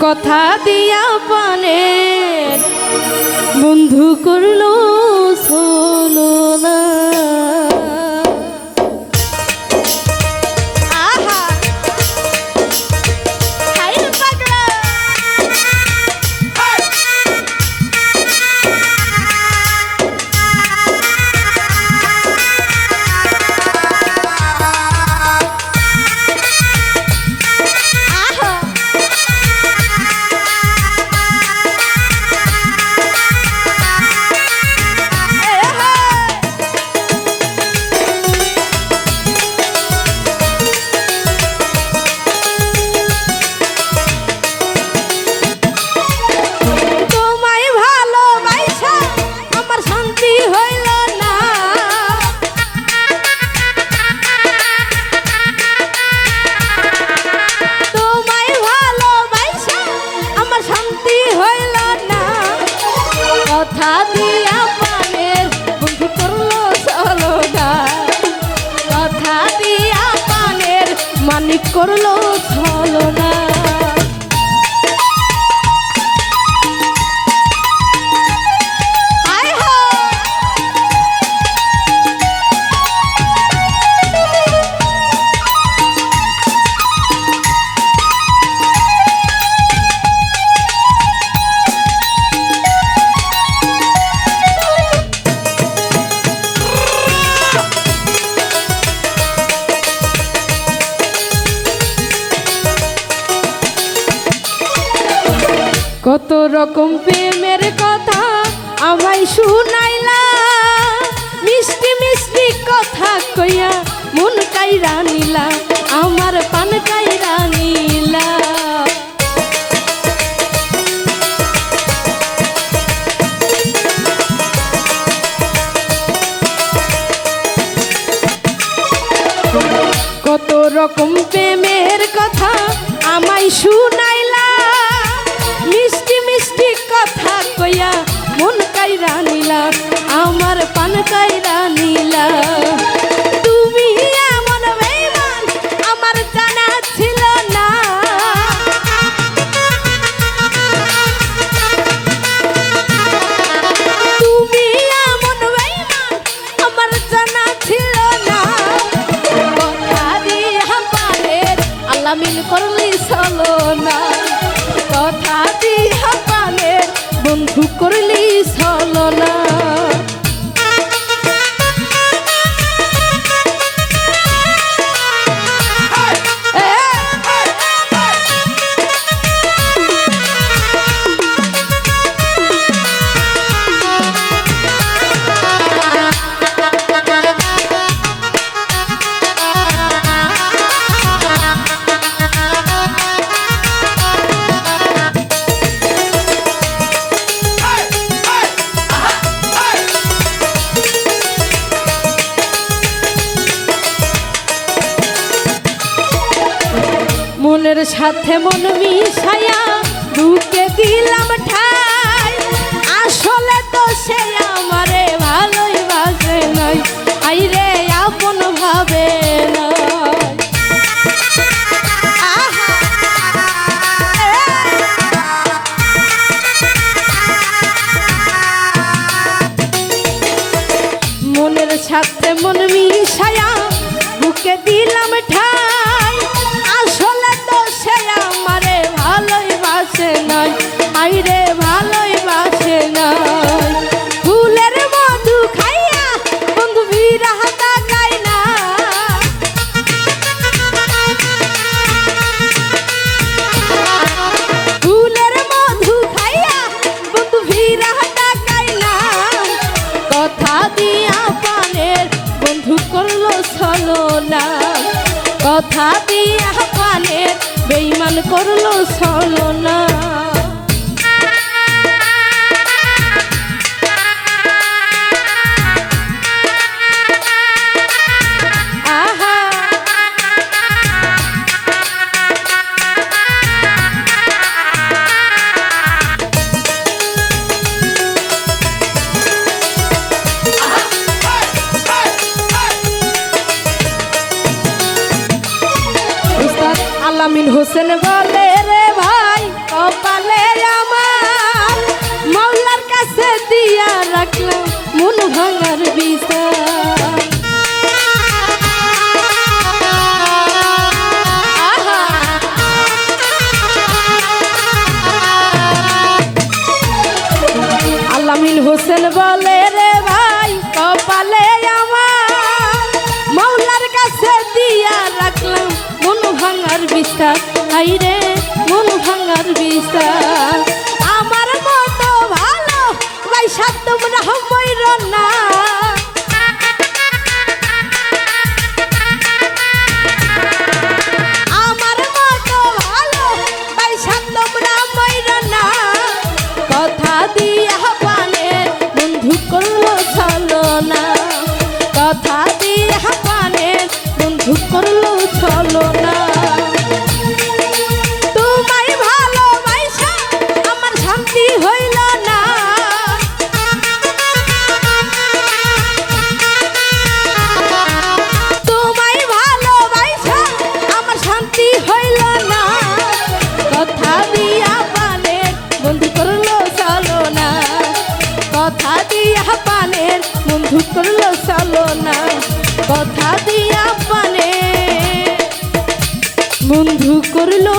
কথা দিয়া পানে বন্ধু করলো সোলো না। কথা দিয়া পানের বন্ধু করলো চলো না, কথা দিয়া পানের মানিক করলো চলো না। কত রকম প্রেমের কথা আমায় শুনাইলা, মিষ্টি মিষ্টি কথা কইয়া মন কাইরা নিলা, আমার পান কাইরা নিলা। কত রকম প্রেমের কথা আমায় শুনাইলা, মিষ্টি মিষ্টি কথা কইয়া মন কাইরা নিলা, আমার পান কাইরা নিলা। তুমি এমন বেঈমান আমার জানা ছিল না, তুমি এমন বেঈমান আমার জানা ছিল না। কথা দিয়া পানের আল্লাহ মিল করলি চলো না, কথা দিয়া পানের বন্ধু করলি চলো না। মনের সাথে মন মিশায়া বুকে দিলাম ঠাই, আসলে তো সে আমারে ভালোই বাসে নাই, আইরে আপন ভাবে না। মনের সাথে মন মিশায়া বুকে দিলাম ঠাই, আসলে তো সে আমারে ভালোই বাসে নাই, আইরে ভালোই বাসে নাই। ফুলের মধু খাইয়া বন্ধু বিরহ তাকাই না, ফুলের মধু খাইয়া বন্ধু বিরহ তাকাই না। কথা দিয়া পানের বন্ধু করলো চলো না, কথা দিয়া পানের বেঈমান করলো চলো না। আলামিন হোসেন বলে রে ভাই হোসেন বলে রে ভাই কপালে আমার মাওলার কাছে দিয়া রাখলাম মন ভাঙার বিশ্বাস হাই রে মন ভাঙার বিশ্বাস আমার মতো ভালো পয়সা তোমরা মইর না আমার মতো ভালো পয়সা তোমরা মইর না কথা দিয়া পানের বন্ধু করলো চলো না কথা দিয়া পানের বন্ধু করলো চলো না তোমায় ভালোবাসা আমার শান্তি হইল না তোমায় ভালোবাসা আমার শান্তি হইল না কথা দিয়া পানের বন্ধু করলো চলো না কথা দিয়া পানের বন্ধু করলো চলো না কথা দিয়া পানের বন্ধু করলো